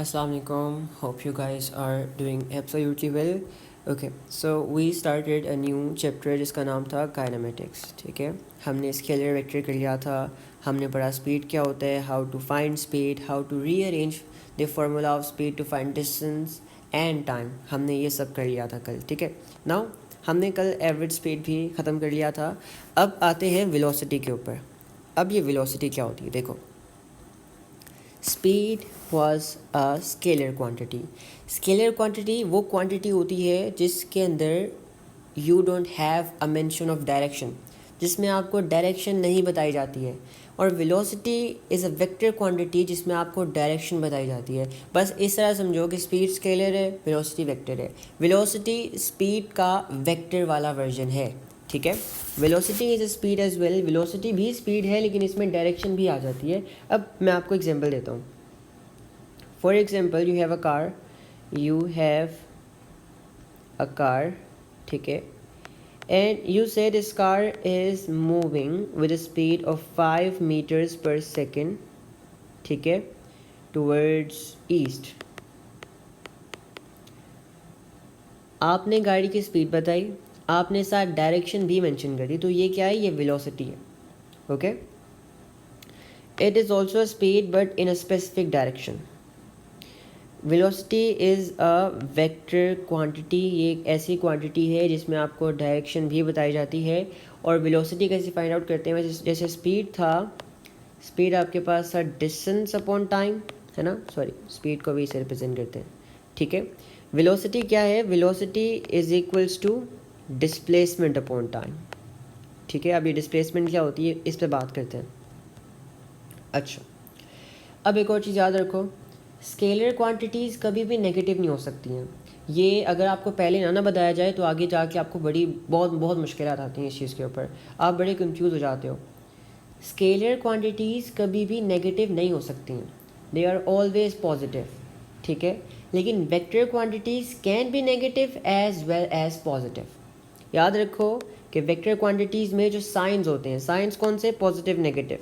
Assalamualaikum. Hope you guys are doing absolutely well. Okay so we started a new chapter जिसका नाम था kinematics. ठीक है, हमने स्केलर वेक्टर कर लिया था, हमने पढ़ा स्पीड क्या होता है, how to find speed, how to rearrange the formula of speed to find distance and time. हमने ये सब कर लिया था कल. ठीक है, नाउ हमने कल एवरेज स्पीड भी ख़त्म कर लिया था. अब आते हैं वेलोसिटी के ऊपर. अब ये वेलोसिटी क्या होती है, देखो. Speed was a scalar quantity. Scalar quantity वो क्वांटिटी होती है जिसके अंदर you don't have a mention of direction, जिसमें आपको डायरेक्शन नहीं बताई जाती है. और velocity is a vector quantity जिसमें आपको डायरेक्शन बताई जाती है. बस इस तरह समझो कि स्पीड स्केलर है, वेलोसिटी वेक्टर है. वेलोसिटी स्पीड का वेक्टर वाला वर्जन है. ठीक है, velocity is a speed as well. Velocity भी स्पीड है लेकिन इसमें डायरेक्शन भी आ जाती है. अब मैं आपको एग्जांपल देता हूँ. For example, you have a car. ठीक है, and you say this car is moving with a speed of 5 metres per second. ठीक है, टूवर्ड्स ईस्ट. आपने गाड़ी की स्पीड बताई, आपने साथ डायरेक्शन भी मेंशन कर दी, तो ये क्या है, ये वेलोसिटी है. Okay, it is also speed but in a specific direction. Velocity is a vector quantity. ये एक ऐसी क्वांटिटी है जिसमें आपको डायरेक्शन भी बताई जाती है. और वेलोसिटी कैसे फाइंड आउट करते हैं, जैसे स्पीड था, स्पीड आपके पास था डिस्टेंस अपॉन टाइम, है ना. सॉरी, स्पीड को भी इसे रिप्रेजेंट करते हैं. ठीक है, वेलोसिटी क्या है, velocity is equals to displacement upon time. ठीक है, अब ये डिस्प्लेसमेंट क्या होती है इस पर बात करते हैं. अच्छा, अब एक और चीज़ याद रखो, स्केलर क्वांटिटीज़ कभी भी नेगेटिव नहीं हो सकती हैं. ये अगर आपको पहले ना बताया जाए तो आगे जाके आपको बहुत बहुत मुश्किलात आती हैं इस चीज़ के ऊपर, आप बड़े कंफ्यूज हो जाते हो. स्केलर क्वांटिटीज़ कभी भी नेगेटिव नहीं हो सकती हैं, दे आर ऑलवेज पॉजिटिव. ठीक है, लेकिन vector quantities can be negative as well as positive. याद रखो कि वेक्टर क्वांटिटीज़ में जो साइंस होते हैं, साइंस कौन से, पॉजिटिव नेगेटिव.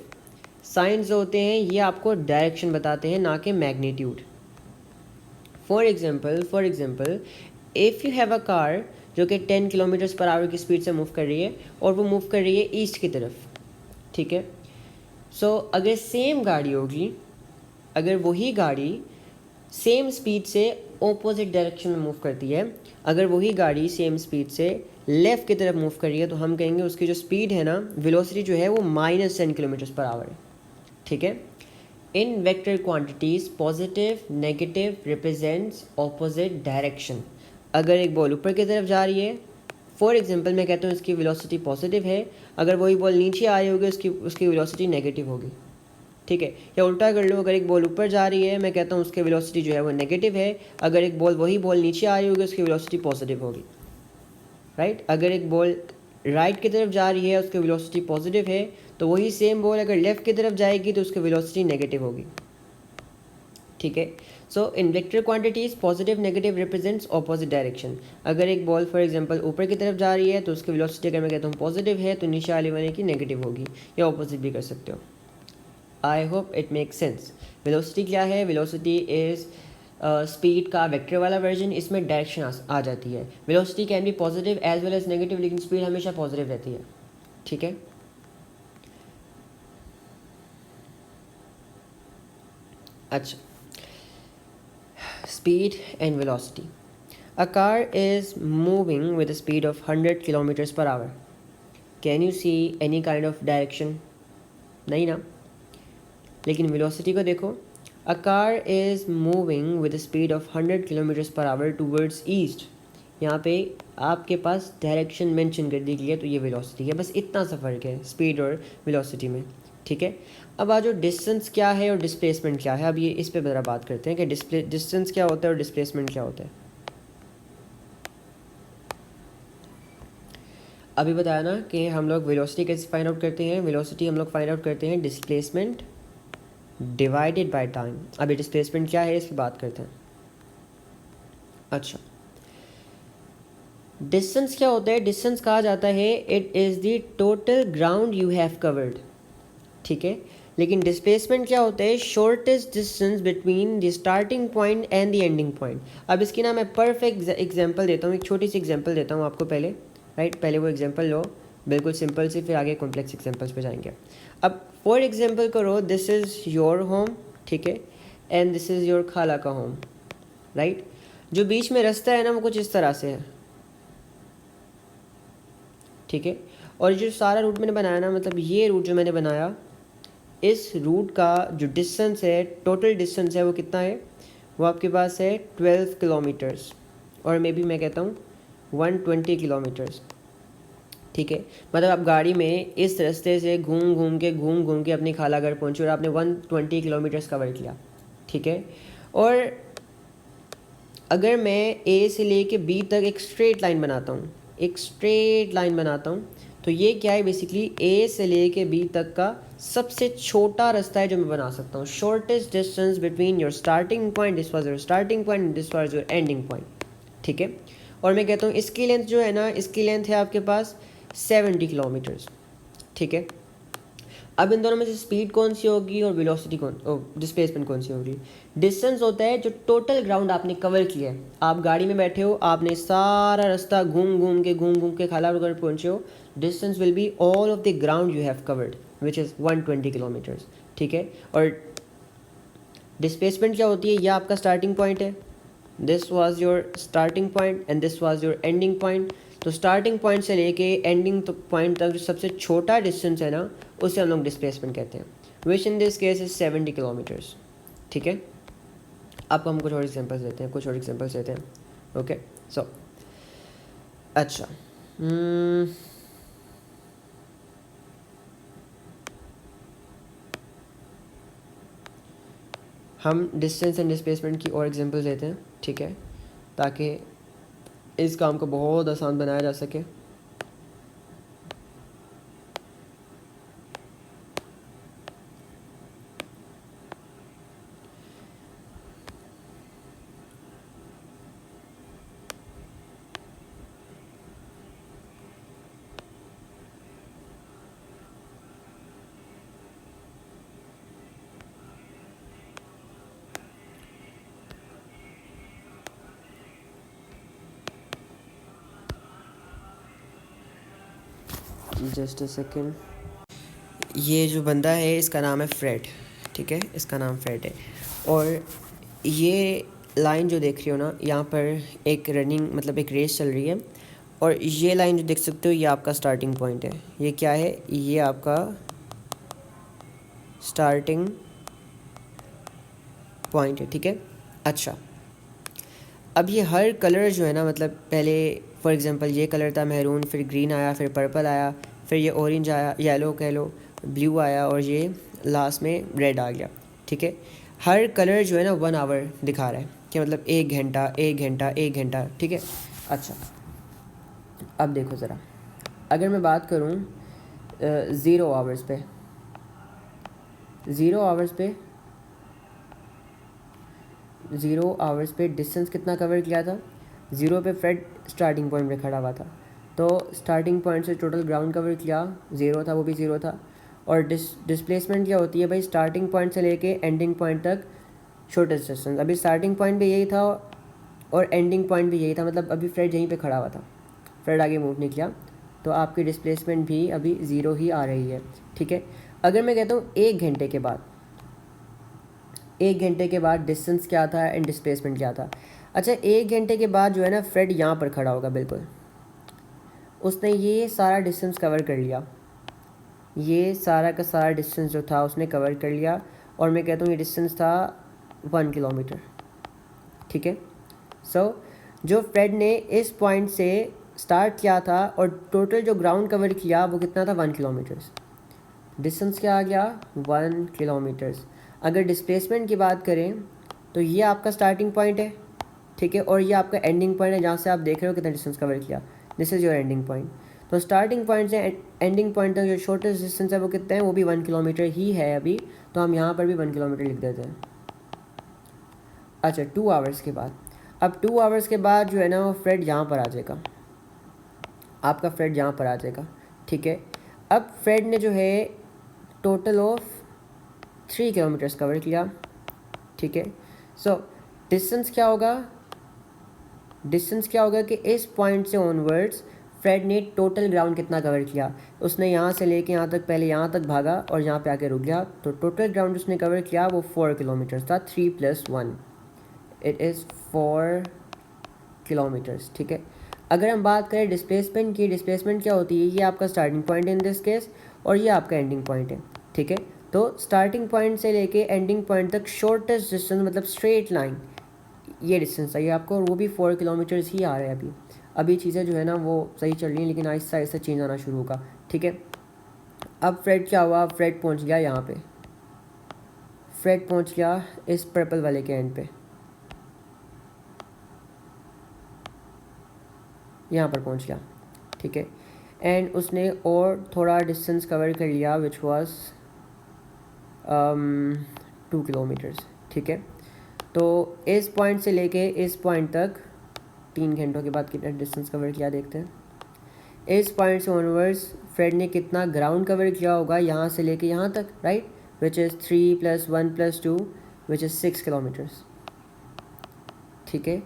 साइंस जो होते हैं ये आपको डायरेक्शन बताते हैं, ना कि magnitude. For example if you have a car जो कि 10 किलोमीटर्स पर आवर की स्पीड से मूव कर रही है और वो मूव कर रही है ईस्ट की तरफ. ठीक है, सो अगर सेम गाड़ी होगी, अगर वही गाड़ी सेम स्पीड से ऑपोजिट डायरेक्शन में मूव करती है, अगर वही गाड़ी सेम स्पीड से लेफ़्ट की तरफ मूव कर रही है, तो हम कहेंगे उसकी जो स्पीड है ना, वेलोसिटी जो है वो -10 किलोमीटर्स पर आवर है. ठीक है, इन vector quantities positive negative represents opposite direction. अगर एक बॉल ऊपर की तरफ जा रही है, फॉर एग्जांपल मैं कहता हूँ इसकी वेलोसिटी पॉजिटिव है, अगर वही बॉल नीचे आ रही होगी उसकी वेलोसिटी नेगेटिव होगी. ठीक है, या उल्टा कर लो, अगर एक बॉल ऊपर जा रही है मैं कहता हूँ उसकी वेलोसिटी जो है वो नेगेटिव है, अगर एक वही बॉल नीचे आ रही होगी उसकी वेलोसिटी पॉजिटिव होगी. राइट, अगर एक बॉल राइट की तरफ जा रही है उसकी वेलोसिटी पॉजिटिव है, तो वही सेम बॉल अगर लेफ़्ट की तरफ जाएगी तो उसकी वेलोसिटी नेगेटिव होगी. ठीक है, so in vector quantities positive negative represents opposite direction. अगर एक बॉल फॉर एग्जांपल ऊपर की तरफ जा रही है तो उसकी वेलोसिटी अगर मैं कहता हूँ पॉजिटिव है तो नीचे वाले वाले की नेगेटिव होगी, या ऑपोजिट भी कर सकते हो. I hope it makes sense. Velocity क्या है, वेलोसिटी इज़ स्पीड का वेक्टर वाला वर्जन, इसमें डायरेक्शन आ जाती है. Velocity can be positive as well as negative, लेकिन स्पीड हमेशा पॉजिटिव रहती है. ठीक है, अच्छा, speed and velocity. A car is moving with the speed of 100 kilometres per hour. Can you see any kind of direction, नहीं ना. लेकिन वेलोसिटी को देखो, अ car is moving with speed of 100 kilometres per our towards east. यहाँ पे आपके पास direction mention कर दी गई है, तो ये वेलोसिटी है. बस इतना सा फ़र्क है स्पीड और वेलोसिटी में. ठीक है, अब आज जो डिस्टेंस क्या है और डिस्प्लेसमेंट क्या है, अब ये इस पर ज़रा बात करते हैं कि डिस्टेंस क्या होता है और डिस्प्लेसमेंट क्या होता है. अभी बताया ना कि हम लोग वेलोसिटी कैसे फाइंड आउट करते हैं. वेलोसिटी हम लोग फाइंड आउट करते हैं डिस्प्लेसमेंट डिवाइडेड बाय टाइम. अभी डिस्प्लेसमेंट क्या है इस पर बात करते हैं. अच्छा, डिस्टेंस क्या होता है, डिस्टेंस कहा जाता है it is the total ground you have covered. ठीक है, लेकिन डिस्प्लेसमेंट क्या होता है, shortest distance between the starting point and the ending point. अब इसकी ना मैं परफेक्ट एग्जांपल देता हूँ, एक छोटी सी एग्जांपल देता हूँ आपको पहले, राइट। पहले वो एग्जांपल लो बिल्कुल सिंपल सी, फिर आगे कॉम्प्लेक्स एग्जांपल्स पे जाएंगे। अब फॉर एग्जांपल करो, दिस इज़ योर होम, ठीक है, एंड दिस इज़ योर खाला का होम, राइट। जो बीच में रास्ता है ना वो कुछ इस तरह से है, ठीक है। और जो सारा रूट मैंने बनाया ना, मतलब ये रूट जो मैंने बनाया, इस रूट का जो डिस्टेंस है, टोटल डिस्टेंस है वो कितना है, वो आपके पास है 12 किलोमीटर्स, और मे बी मैं कहता हूँ 120 किलोमीटर्स, ठीक है। मतलब आप गाड़ी में इस रास्ते से घूम घूम के अपनी खाला घर पहुँचे और आपने 120 किलोमीटर्स कवर किया, ठीक है। और अगर मैं ए से लेके बी तक एक स्ट्रेट लाइन बनाता हूँ, एक स्ट्रेट लाइन बनाता हूँ, तो ये क्या है, बेसिकली ए से लेके बी तक का सबसे छोटा रास्ता है जो मैं बना सकता हूँ। Shortest distance between your starting point, this was your starting point, this was your ending point, ठीक है। और मैं कहता हूँ इसकी लेंथ जो है ना, इसकी लेंथ है आपके पास 70 किलोमीटर्स, ठीक है। अब इन दोनों में से स्पीड कौन सी होगी और वेलोसिटी डिस्प्लेसमेंट कौन सी होगी। डिस्टेंस होता है जो टोटल ग्राउंड आपने कवर किया है। आप गाड़ी में बैठे हो, आपने सारा रास्ता घूम घूम के खाला घर पहुंचे हो, distance will be all of the ground you have covered which is 120 kilometres, ठीक है। और डिस्प्लेसमेंट क्या होती है, यह आपका स्टार्टिंग पॉइंट है, this was your starting point and this was your ending point. तो स्टार्टिंग पॉइंट से लेके एंडिंग पॉइंट तक जो सबसे छोटा डिस्टेंस है ना, उसे हम लोग डिस्प्लेसमेंट कहते हैं, which in this case is 70 kilometres, ठीक है। आपको हम कुछ और एग्जांपल्स देते हैं, ओके। सो अच्छा, हम डिस्टेंस एंड डिस्प्लेसमेंट की और एग्जांपल्स देते हैं, ठीक है, ताकि इस काम को बहुत आसान बनाया जा सके। Just a second. ये जो बंदा है इसका नाम है फ्रेड, ठीक है, इसका नाम फ्रेड है। और ये लाइन जो देख रही हो ना, यहाँ पर एक रनिंग मतलब एक रेस चल रही है, और ये लाइन जो देख सकते हो ये आपका स्टार्टिंग पॉइंट है। ये क्या है, ये आपका स्टार्टिंग पॉइंट है, ठीक है। अच्छा, अब ये हर कलर जो है ना, मतलब पहले फॉर एग्जांपल ये कलर था मैरून, फिर ग्रीन आया, फिर पर्पल आया, फिर ये ऑरेंज आया, येलो कह लो, ब्लू आया, और ये लास्ट में रेड आ गया, ठीक है। हर कलर जो है ना 1 आवर दिखा रहा है, कि मतलब 1 घंटा 1 घंटा 1 घंटा, ठीक है। अच्छा, अब देखो ज़रा, अगर मैं बात करूँ 0 आवर्स पे, 0 आवर्स पे 0 आवर्स पे डिस्टेंस कितना कवर किया था। 0 पे फ्रेड स्टार्टिंग पॉइंट पे खड़ा हुआ था, तो स्टार्टिंग पॉइंट से टोटल ग्राउंड कवर किया 0 था, वो भी 0 था। और डिस्प्लेसमेंट क्या होती है भाई, स्टार्टिंग पॉइंट से लेके एंडिंग पॉइंट तक शॉर्टेस्ट डिस्टेंस। अभी स्टार्टिंग पॉइंट भी यही था और एंडिंग पॉइंट भी यही था, मतलब अभी फ्रेड यहीं पे खड़ा हुआ था, फ्रेड आगे मूव नहीं किया, तो आपकी डिस्प्लेसमेंट भी अभी 0 ही आ रही है, ठीक है। अगर मैं कहता हूँ 1 घंटे के बाद, 1 घंटे के बाद डिस्टेंस क्या था एंड डिस्प्लेसमेंट क्या था। अच्छा, 1 घंटे के बाद जो है ना फ्रेड यहाँ पर खड़ा होगा, बिल्कुल उसने ये सारा डिस्टेंस कवर कर लिया, ये सारा का सारा डिस्टेंस जो था उसने कवर कर लिया, और मैं कहता हूँ ये डिस्टेंस था 1 किलोमीटर, ठीक है। सो जो फ्रेड ने इस पॉइंट से स्टार्ट किया था और टोटल जो ग्राउंड कवर किया वो कितना था, 1 किलोमीटर्स। डिस्टेंस क्या आ गया, 1 किलोमीटर्स। अगर डिस्प्लेसमेंट की बात करें तो ये आपका स्टार्टिंग पॉइंट है, ठीक है, और ये आपका एंडिंग पॉइंट है, जहाँ से आप देख रहे हो कितना डिस्टेंस कवर किया, this is your ending point. तो स्टार्टिंग पॉइंट से एंडिंग पॉइंट तक जो शॉर्टेस्ट डिस्टेंस है वो कितना है, वो भी 1 किलोमीटर ही है अभी, तो हम यहाँ पर भी 1 किलोमीटर लिख देते हैं। अच्छा, 2 आवर्स के बाद, अब 2 आवर्स के बाद जो है ना वो फ्रेड यहाँ पर आ जाएगा, आपका फ्रेड यहाँ पर आ जाएगा, ठीक है। अब फ्रेड ने जो है टोटल ऑफ 3 किलोमीटर्स कवर किया, ठीक है। सो डिस्टेंस क्या होगा कि इस पॉइंट से ऑनवर्ड्स फ्रेड ने टोटल ग्राउंड कितना कवर किया। उसने यहाँ से लेके यहाँ तक, पहले यहाँ तक भागा और यहाँ पे आके रुक गया, तो टोटल ग्राउंड उसने कवर किया वो 4 किलोमीटर्स था। 3 + 1 इट इज़ 4 किलोमीटर्स, ठीक है। अगर हम बात करें डिस्प्लेसमेंट की, डिस्प्लेसमेंट क्या होती है, ये आपका starting point in this case और ये आपका एंडिंग पॉइंट है, ठीक है। तो स्टार्टिंग पॉइंट से लेके एंडिंग पॉइंट तक शॉर्टेस्ट डिस्टेंस मतलब स्ट्रेट लाइन ये डिस्टेंस चाहिए आपको, और वो भी 4 किलोमीटर्स ही आ रहे हैं अभी चीज़ें जो है ना वो सही चल रही हैं, लेकिन आहिस्ता आहिस्ता चेंज आना शुरू होगा, ठीक है। अब फ्रेड क्या हुआ, फ्रेड पहुंच गया यहाँ पे, फ्रेड पहुंच गया इस पर्पल वाले के एंड पे, यहाँ पर पहुंच गया, ठीक है। एंड उसने और थोड़ा डिस्टेंस कवर कर लिया विच वाज 2 किलोमीटर्स, ठीक है। तो इस पॉइंट से लेके इस पॉइंट तक 3 घंटों के बाद कितना डिस्टेंस कवर किया देखते हैं। इस पॉइंट से ऑनवर्ड्स फ्रेड ने कितना ग्राउंड कवर किया होगा यहाँ से लेके यहाँ तक, right, which is 3 + 1 + 2 which is 6 kilometres, ठीक है।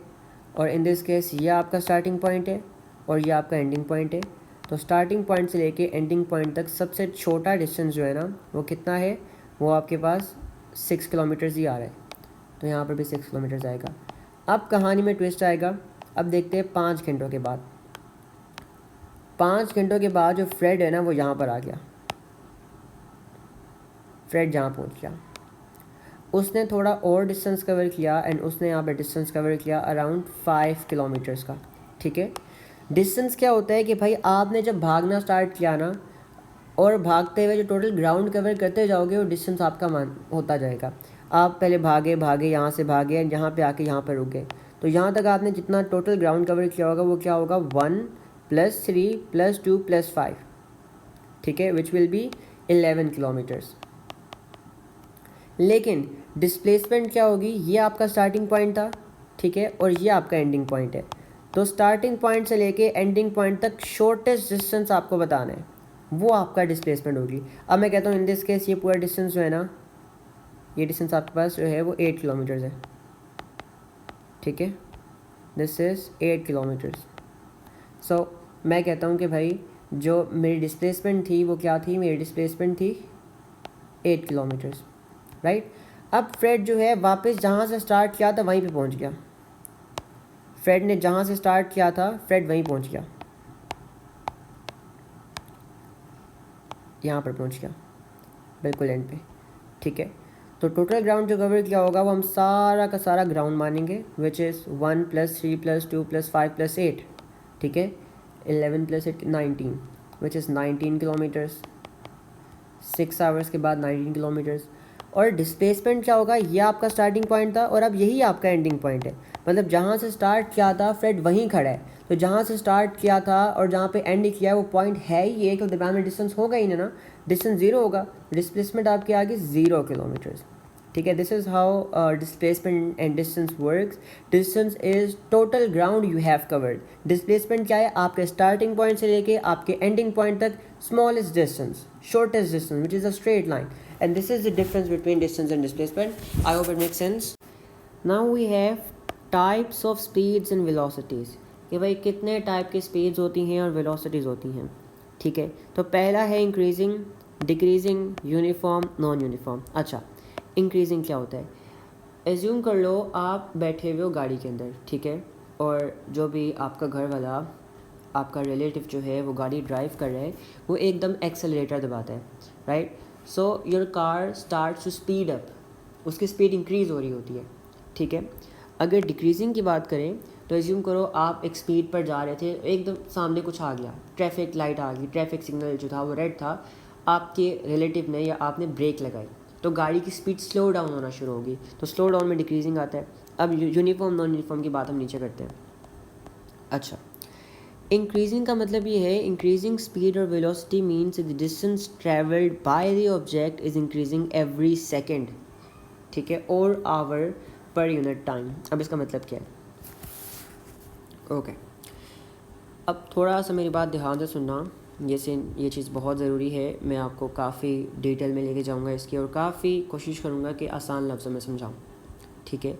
और इन दिस केस ये आपका स्टार्टिंग पॉइंट है और ये आपका एंडिंग पॉइंट है। तो स्टार्टिंग पॉइंट से लेके एंडिंग पॉइंट तक सबसे छोटा डिस्टेंस जो है ना वो कितना है, वो आपके पास 6 किलोमीटर्स ही आ रहा है, तो यहाँ पर भी 6 किलोमीटर्स आएगा। अब कहानी में ट्विस्ट आएगा। अब देखते हैं 5 घंटों के बाद, 5 घंटों के बाद जो फ्रेड है ना वो यहाँ पर आ गया, फ्रेड जहाँ पहुँच गया, उसने थोड़ा और डिस्टेंस कवर किया एंड उसने यहाँ पर डिस्टेंस कवर किया अराउंड 5 किलोमीटर्स का, ठीक है। डिस्टेंस क्या होता है कि भाई आपने जब भागना स्टार्ट किया ना और भागते हुए जो टोटल ग्राउंड कवर करते जाओगे वो डिस्टेंस आपका मान होता जाएगा। आप पहले भागे यहाँ से भागे एंड यहाँ पे आके यहाँ पर रुक गए, तो यहाँ तक आपने जितना टोटल ग्राउंड कवर किया होगा वो क्या होगा 1 + 3 + 2 + 5, ठीक है, विच विल बी 11 किलोमीटर्स। लेकिन डिस्प्लेसमेंट क्या होगी, ये आपका स्टार्टिंग पॉइंट था, ठीक है, और ये आपका एंडिंग पॉइंट है। तो स्टार्टिंग पॉइंट से लेके एंडिंग पॉइंट तक शॉर्टेस्ट डिस्टेंस आपको बताना है, वो आपका डिस्प्लेसमेंट होगी। अब मैं कहता हूँ इन दिस केस ये पूरा डिस्टेंस जो है ना, ये डिस्टेंस आपके पास जो है वो 8 किलोमीटर्स है, ठीक है, दिस इज़ 8 किलोमीटर्स। सो मैं कहता हूँ कि भाई जो मेरी डिस्प्लेसमेंट थी वो क्या थी, मेरी डिस्प्लेसमेंट थी 8 किलोमीटर्स, राइट। अब फ्रेड जो है वापस जहाँ से स्टार्ट किया था वहीं पे पहुँच गया, फ्रेड ने जहाँ से स्टार्ट किया था फ्रेड वहीं पहुँच गया, यहाँ पर पहुँच गया बिल्कुल एंड पे, ठीक है। तो टोटल ग्राउंड जो कवर किया होगा वो हम सारा का सारा ग्राउंड मानेंगे विच इज़ 1 + 3 + 2 + 5 + 8, ठीक है, 11 + 8 19 विच इज़ 19 किलोमीटर्स। 6 आवर्स के बाद 19 किलोमीटर्स। और डिस्प्लेसमेंट क्या होगा, ये आपका स्टार्टिंग पॉइंट था और अब यही आपका एंडिंग पॉइंट है, मतलब जहाँ से स्टार्ट किया था फ्रेड वहीं खड़ा है। तो जहाँ से स्टार्ट किया था और जहाँ पे एंड किया है वो पॉइंट है ही एक, तो दरम्यान में डिस्टेंस होगा ही ना, डिस्टेंस 0 होगा, डिस्प्लेसमेंट आपके आगे 0 किलोमीटर्स, ठीक है। This is how displacement and distance works. Distance is total ground you have covered. Displacement क्या है, आपके स्टार्टिंग पॉइंट से लेके आपके एंडिंग पॉइंट तक smallest distance, shortest distance, which is a straight line, and this is the difference between distance and displacement. I hope it makes sense. Now we have types of speeds and velocities, कि भाई कितने type की speeds होती हैं और velocities होती हैं, ठीक है। तो पहला है increasing, decreasing, uniform, non uniform. अच्छा, इंक्रीजिंग क्या होता है, एज्यूम कर लो आप बैठे हुए हो गाड़ी के अंदर, ठीक है, और जो भी आपका घर वाला, आपका रिलेटिव जो है वो गाड़ी ड्राइव कर रहा है, वो एकदम एक्सेलरेटर दबाता है, right. So your car starts to speed up, उसकी स्पीड इंक्रीज़ हो रही होती है, ठीक है। अगर डिक्रीजिंग की बात करें तो एज्यूम करो आप एक स्पीड पर जा रहे थे, एकदम सामने कुछ आ गया, ट्रैफिक लाइट आ गई, ट्रैफिक सिग्नल जो था वो रेड था, आपके रिलेटिव ने या आपने ब्रेक लगाई तो गाड़ी की स्पीड स्लो डाउन होना शुरू होगी, तो स्लो डाउन में डिक्रीजिंग आता है। अब यूनिफॉर्म नॉन यूनिफॉर्म की बात हम नीचे करते हैं। अच्छा, इंक्रीजिंग का मतलब ये है, इंक्रीजिंग स्पीड और velocity means the distance travelled by the object is increasing every second, ठीक है, और आवर पर यूनिट टाइम। अब इसका मतलब क्या है, ओके अब थोड़ा सा मेरी बात ध्यान से सुनना। ये चीज़ बहुत ज़रूरी है, मैं आपको काफ़ी डिटेल में लेके जाऊंगा इसकी, और काफ़ी कोशिश करूंगा कि आसान लफ्ज़ों में समझाऊं, ठीक है।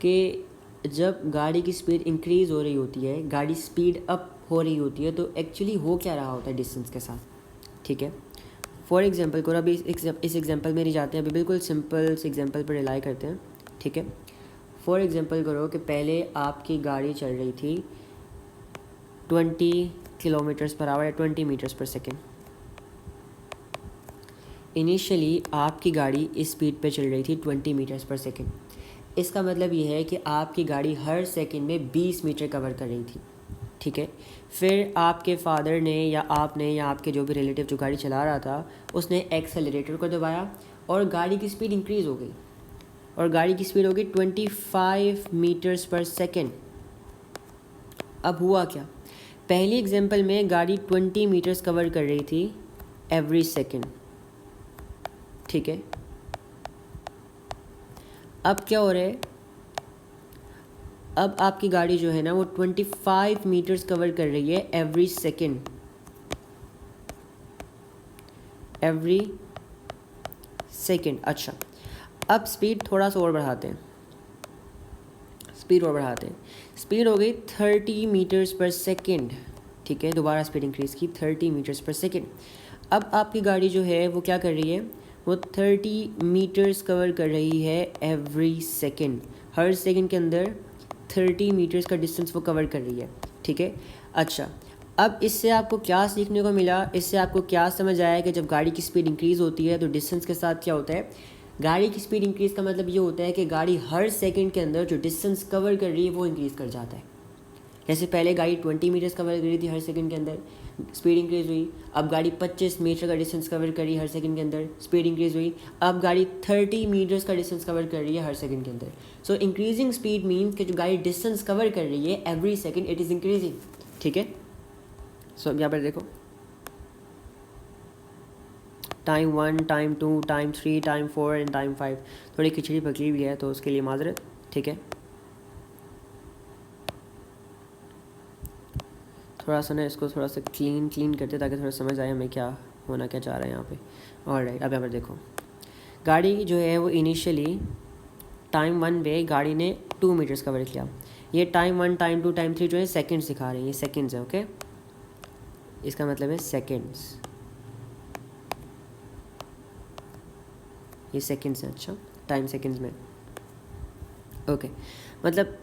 कि जब गाड़ी की स्पीड इंक्रीज़ हो रही होती है, गाड़ी स्पीड अप हो रही होती है, तो एक्चुअली हो क्या रहा होता है डिस्टेंस के साथ, ठीक है। फॉर एग्जांपल करो, अभी इस एग्जांपल में नहीं जाते हैं, अभी बिल्कुल सिंपल से एग्जांपल पर रिलाई करते हैं, ठीक है। फॉर एग्जांपल करो कि पहले आपकी गाड़ी चल रही थी 20 किलोमीटर्स पर आवर या 20 मीटर्स पर सेकेंड। इनिशियली आपकी गाड़ी इस स्पीड पे चल रही थी 20 मीटर्स पर सेकेंड। इसका मतलब ये है कि आपकी गाड़ी हर सेकेंड में 20 मीटर कवर कर रही थी, ठीक है। फिर आपके फादर ने या आपने या आपके जो भी रिलेटिव जो गाड़ी चला रहा था, उसने एक्सेलरेटर को दबाया और गाड़ी की स्पीड इंक्रीज़ हो गई, और गाड़ी की स्पीड हो गई 25 मीटर्स पर सेकेंड। अब हुआ क्या, पहली एग्जांपल में गाड़ी 20 मीटर्स कवर कर रही थी एवरी सेकेंड, ठीक है। अब क्या हो रहा है, अब आपकी गाड़ी जो है ना वो 25 मीटर्स कवर कर रही है एवरी सेकेंड, एवरी सेकेंड। अच्छा, अब स्पीड थोड़ा सा और बढ़ाते हैं, स्पीड हो गई 30 मीटर्स पर सेकेंड, ठीक है। दोबारा स्पीड इंक्रीज़ की 30 मीटर्स पर सेकेंड। अब आपकी गाड़ी जो है वो क्या कर रही है, वो 30 मीटर्स कवर कर रही है एवरी सेकेंड, हर सेकेंड के अंदर 30 मीटर्स का डिस्टेंस वो कवर कर रही है, ठीक है। अच्छा, अब इससे आपको क्या सीखने को मिला, इससे आपको क्या समझ आया कि जब गाड़ी की स्पीड इंक्रीज़ होती है तो डिस्टेंस के साथ क्या होता है, गाड़ी की स्पीड इंक्रीज़ का मतलब ये होता है कि गाड़ी हर सेकंड के अंदर जो डिस्टेंस कवर कर रही है वो इंक्रीज़ कर जाता है। जैसे पहले गाड़ी 20 मीटर्स कवर कर रही थी हर सेकंड के अंदर, स्पीड इंक्रीज़ हुई, अब गाड़ी 25 मीटर का डिस्टेंस कवर कर रही है हर सेकंड के अंदर, स्पीड इंक्रीज़ हुई, अब गाड़ी 30 मीटर्स का डिस्टेंस कवर कर रही है हर सेकंड के अंदर। सो इंक्रीजिंग स्पीड मीन्स कि जो गाड़ी डिस्टेंस कवर कर रही है every second it is increasing, ठीक है। सो यहाँ पर देखो, time 1, time 2, time 3, time 4 and time 5। थोड़ी खिचड़ी पकड़ी हुई है तो उसके लिए माजरत, ठीक है। थोड़ा सा ना इसको थोड़ा सा क्लीन करते ताकि थोड़ा समझ आए हमें क्या होना क्या चाह रहा है यहाँ पे। ऑलराइट, अब यहाँ पर देखो, गाड़ी जो है वो इनिशियली टाइम 1 पे गाड़ी ने 2 मीटर्स कवर किया। ये टाइम 1, टाइम 2, टाइम 3 जो है सेकेंड्स दिखा रहे हैं, ये सेकेंड्स है, ओके। इसका मतलब है सेकेंड्स, ये सेकेंड्स हैं। अच्छा, टाइम सेकेंड्स में, ओके। मतलब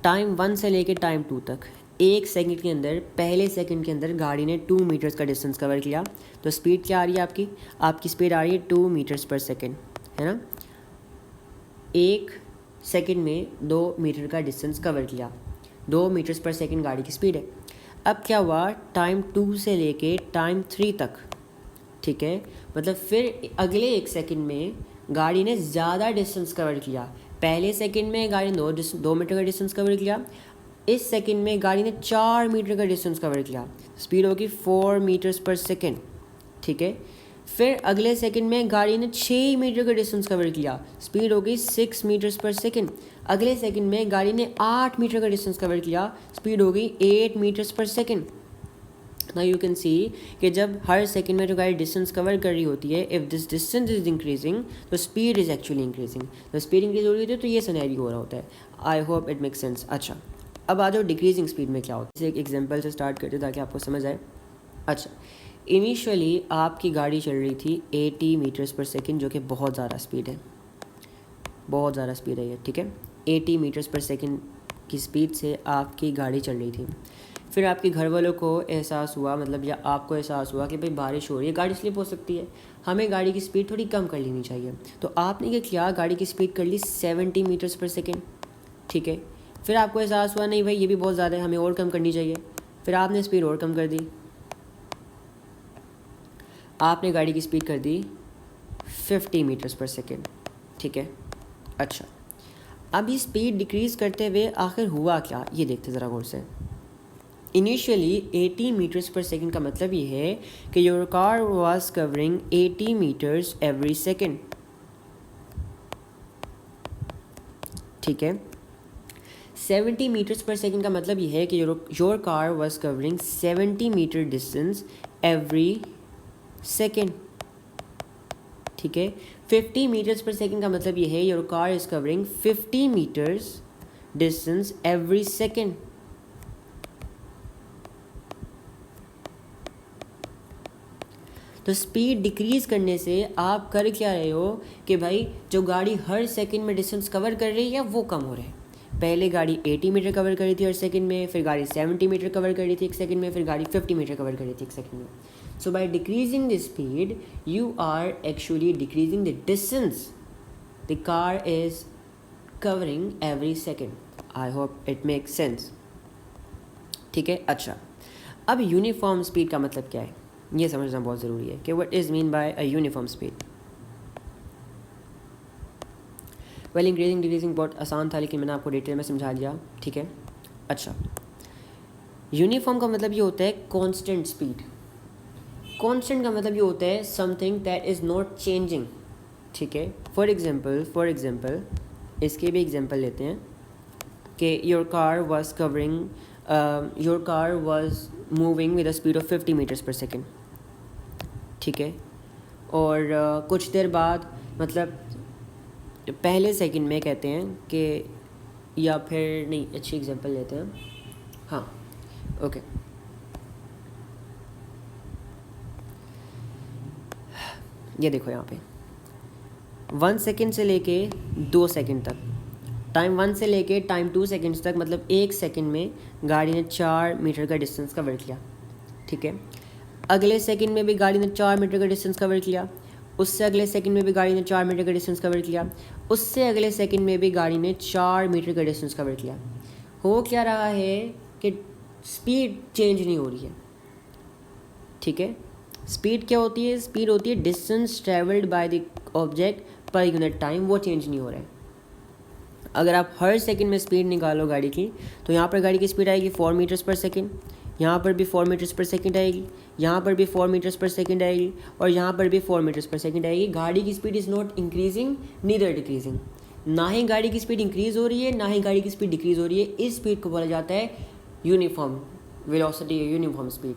टाइम 1 से लेके टाइम 2 तक एक सेकंड के अंदर, पहले सेकंड के अंदर गाड़ी ने 2 मीटर्स का डिस्टेंस कवर किया। तो स्पीड क्या आ रही है आपकी स्पीड आ रही है 2 मीटर्स पर सेकंड, है ना। एक सेकंड में 2 मीटर का डिस्टेंस कवर किया, 2 मीटर्स पर सेकंड गाड़ी की स्पीड है। अब क्या हुआ, टाइम 2 से लेके टाइम 3 तक, ठीक है। मतलब फिर अगले एक सेकंड में गाड़ी ने ज़्यादा डिस्टेंस कवर किया। पहले सेकंड में गाड़ी ने 2 मीटर का डिस्टेंस कवर किया, इस सेकंड में गाड़ी ने 4 मीटर का डिस्टेंस कवर किया, स्पीड होगी 4 मीटर्स पर सेकंड, ठीक है। फिर अगले सेकंड में गाड़ी ने 6 मीटर का डिस्टेंस कवर किया, स्पीड होगी 6 मीटर्स पर सेकंड। अगले सेकंड में गाड़ी ने 8 मीटर का डिस्टेंस कवर किया, स्पीड हो गई 8 मीटर्स पर second. Now you can see कि जब हर सेकंड में जो गाड़ी डिस्टेंस कवर कर रही होती है, if this distance is increasing तो स्पीड इज़ एक्चुअली इंक्रीजिंग। तो स्पीड इंक्रीज हो रही होती है तो ये सिनेरियो हो रहा होता है। आई होप इट मेक सेंस। अच्छा, अब आ जाओ डिक्रीजिंग स्पीड में क्या होता है। एक एग्जांपल से स्टार्ट करते ताकि आपको समझ आए। अच्छा, इनिशियली आपकी गाड़ी चल रही थी 80 मीटर्स पर सेकंड, जो कि बहुत ज़्यादा स्पीड है, बहुत ज़्यादा स्पीड है ये, ठीक है। 80 मीटर्स पर सेकंड की स्पीड से आपकी गाड़ी चल रही थी। फिर आपके घर वालों को एहसास हुआ, मतलब या आपको एहसास हुआ कि भाई बारिश हो रही है, गाड़ी स्लिप हो सकती है, हमें गाड़ी की स्पीड थोड़ी कम कर लेनी चाहिए। तो आपने क्या किया, गाड़ी की स्पीड कर ली 70 मीटर्स पर सेकेंड, ठीक है। फिर आपको एहसास हुआ नहीं भाई ये भी बहुत ज़्यादा है, हमें और कम करनी चाहिए। फिर आपने स्पीड और कम कर दी, आपने गाड़ी की स्पीड कर दी 50 मीटर्स पर सेकेंड, ठीक है। अच्छा, अब ये स्पीड डिक्रीज़ करते हुए आखिर हुआ क्या, ये देखते ज़रा गौर से। इनिशियली 80 मीटर्स पर सेकेंड का मतलब ये है कि your car was covering 80 metres every second, ठीक है। 70 मीटर्स पर सेकेंड का मतलब ये है कि your car was covering 70 metre distance every second, ठीक है। 50 मीटर्स पर सेकेंड का मतलब ये है your car is covering 50 metres distance every second. तो स्पीड डिक्रीज़ करने से आप कर क्या रहे हो कि भाई जो गाड़ी हर सेकंड में डिस्टेंस कवर कर रही है वो कम हो रहा है। पहले गाड़ी 80 मीटर कवर कर रही थी हर सेकंड में, फिर गाड़ी 70 मीटर कवर कर रही थी एक सेकंड में, फिर गाड़ी 50 मीटर कवर कर रही थी एक सेकंड में। So by decreasing the speed you are actually decreasing the distance the car is covering every second. I hope it makes sense, ठीक है। अच्छा, अब यूनिफॉर्म स्पीड का मतलब क्या है ये समझना बहुत ज़रूरी है कि what is mean by a uniform speed. Well, increasing decreasing बहुत आसान था लेकिन मैंने आपको डिटेल में समझा दिया, ठीक है। अच्छा, यूनिफॉर्म का मतलब ये होता है कांस्टेंट स्पीड। कांस्टेंट का मतलब ये होता है something that is not changing, ठीक है। फॉर एग्जांपल इसके भी एग्जांपल लेते हैं कि your car was moving with a speed of 50 metres per second, ठीक है। और कुछ देर बाद मतलब पहले सेकंड में कहते हैं कि, या फिर नहीं, अच्छी एग्जांपल लेते हैं, हाँ ओके। ये देखो यहाँ पे 1 सेकंड से लेके 2 सेकंड तक, टाइम 1 से लेके टाइम 2 सेकंड्स तक, मतलब 1 सेकंड में गाड़ी ने 4 मीटर का डिस्टेंस कवर किया, ठीक है। अगले सेकंड में भी गाड़ी ने 4 मीटर का डिस्टेंस कवर किया, उससे अगले सेकंड में भी गाड़ी ने 4 मीटर का डिस्टेंस कवर किया, उससे अगले सेकंड में भी गाड़ी ने 4 मीटर का डिस्टेंस कवर किया। हो क्या रहा है कि स्पीड चेंज नहीं हो रही है, ठीक है। स्पीड क्या होती है? स्पीड होती है distance travelled by the object per unit time, वो चेंज नहीं हो रहा है। अगर आप हर सेकंड में स्पीड निकालो गाड़ी की, तो यहाँ पर गाड़ी की स्पीड आएगी 4 मीटर्स पर सेकंड, यहाँ पर भी 4 मीटर्स पर सेकंड आएगी, यहाँ पर भी 4 मीटर्स पर सेकंड आएगी, और यहाँ पर भी 4 मीटर्स पर सेकंड आएगी। गाड़ी की speed is not increasing neither decreasing. ना ही गाड़ी की स्पीड इंक्रीज़ हो रही है, ना ही गाड़ी की स्पीड डिक्रीज़ हो रही है। इस स्पीड को बोला जाता है यूनिफॉर्म वेलोसिटी, यूनिफॉर्म स्पीड,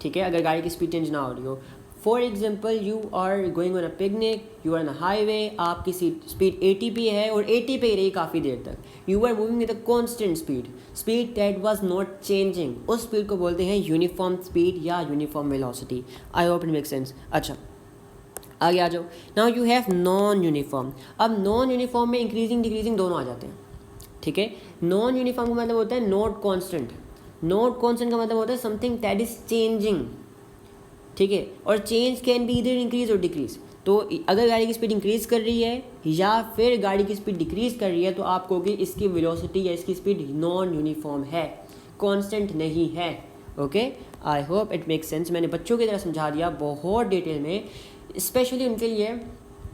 ठीक है। अगर गाड़ी की स्पीड चेंज ना हो रही हो, for example you are going on a picnic, you are on a highway, आपकी स्पीड 80 पे है और 80 पे ही रही काफ़ी देर तक, you are moving with a constant speed that was not changing, उस स्पीड को बोलते हैं यूनिफॉर्म स्पीड या uniform velocity. I hope it make sense. अच्छा, आगे आ जाओ। Now you have non uniform. अब नॉन यूनिफॉर्म में इंक्रीजिंग डिक्रीजिंग दोनों आ जाते हैं, ठीक है। नॉन यूनिफॉर्म का मतलब होता है नॉट कॉन्स्टेंट। नॉट कॉन्स्टेंट का मतलब होता है समथिंग दैट इज चेंजिंग, ठीक है। और चेंज कैन बी इधर इंक्रीज और डिक्रीज। तो अगर गाड़ी की स्पीड इंक्रीज कर रही है या फिर गाड़ी की स्पीड डिक्रीज कर रही है, तो आप कहोगे इसकी वेलोसिटी या इसकी स्पीड नॉन यूनिफॉर्म है, कांस्टेंट नहीं है। Okay, I hope it make sense. मैंने बच्चों की तरह समझा दिया बहुत डिटेल में, स्पेशली उनके लिए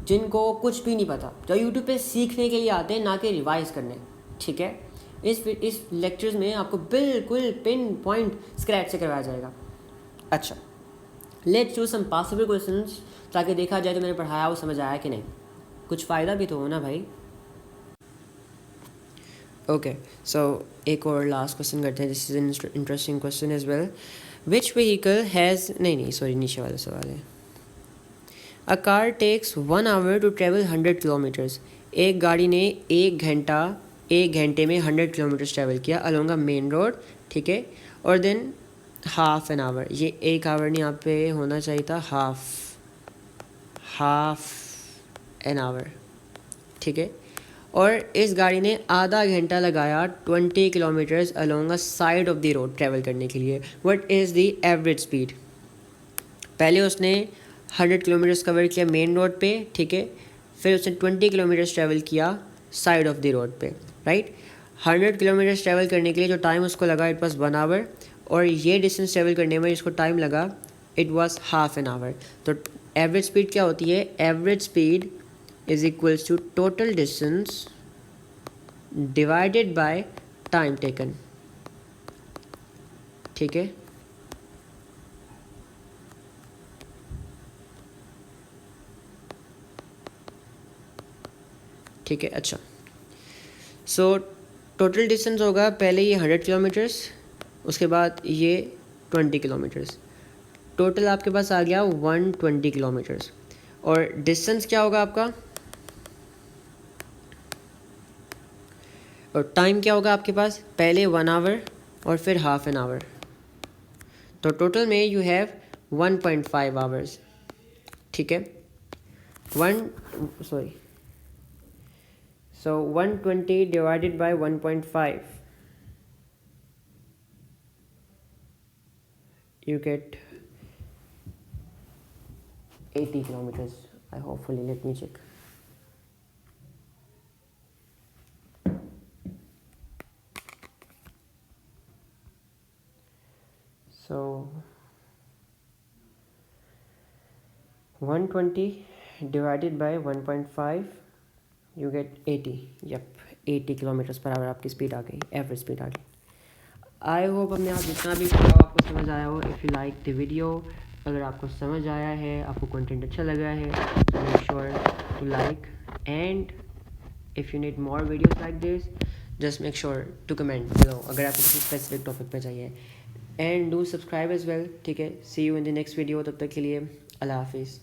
जिनको कुछ भी नहीं पता, जो यूट्यूब पे सीखने के लिए आते हैं, ना कि रिवाइज करने, ठीक है। इस लेक्चर्स में आपको बिल्कुल पिन पॉइंट स्क्रैच से करवाया जाएगा। अच्छा, let's do some possible questions, ताकि देखा जाए तो मैंने पढ़ाया वो समझ आया कि नहीं, कुछ फ़ायदा भी तो हो ना भाई। ओके, सो एक और लास्ट क्वेश्चन करते हैं। This is an interesting question as well. Which vehicle has, नहीं सॉरी, नीचे वाला सवाल है। A car takes 1 hour to travel 100 kilometers. एक गाड़ी ने 1 घंटे में 100 किलोमीटर्स ट्रैवल किया अलोंग अ मेन रोड, ठीक है। और देन हाफ एन आवर, ये 1 आवर नहीं, यहाँ पे होना चाहिए था हाफ एन आवर, ठीक है। और इस गाड़ी ने आधा घंटा लगाया 20 kilometres along a side of the road travel करने के लिए। What is the average speed? पहले उसने 100 किलोमीटर्स कवर किया मेन रोड पे, ठीक है। फिर उसने 20 किलोमीटर्स ट्रैवल किया साइड ऑफ द रोड पे, राइट। 100 किलोमीटर्स ट्रैवल करने के लिए जो टाइम उसको लगा इट वाज 1 आवर, और ये डिस्टेंस ट्रैवल करने में इसको टाइम लगा it was half an hour. तो एवरेज स्पीड क्या होती है? Average speed is equals to total distance divided by time taken, ठीक है। ठीक है, अच्छा, सो टोटल डिस्टेंस होगा पहले ये 100 किलोमीटर्स, उसके बाद ये 20 किलोमीटर्स। टोटल आपके पास आ गया 120 किलोमीटर्स। और डिस्टेंस क्या होगा आपका, और टाइम क्या होगा आपके पास, पहले 1 आवर और फिर हाफ एन आवर, तो टोटल में यू हैव 1.5 आवर्स। ठीक है, 120 divided by 1.5, you get 80 kilometers. I hopefully, let me check. So 120 divided by 1.5, you get 80. Yep, 80 kilometres per our आपकी स्पीड आ गई, एवरेज स्पीड आ गई। आई होप हमने आज जितना भी पढ़ा आपको समझ आया हो। If you like the video, अगर आपको समझ आया है, आपको कंटेंट अच्छा लगा है, तो make sure to like, and if you need more videos like this, just make sure to comment below अगर आपको किसी स्पेसिफिक टॉपिक पे चाहिए, and do subscribe as well. ठीक है, see you in the next video, तब तक के लिए अल्लाह हाफिज़।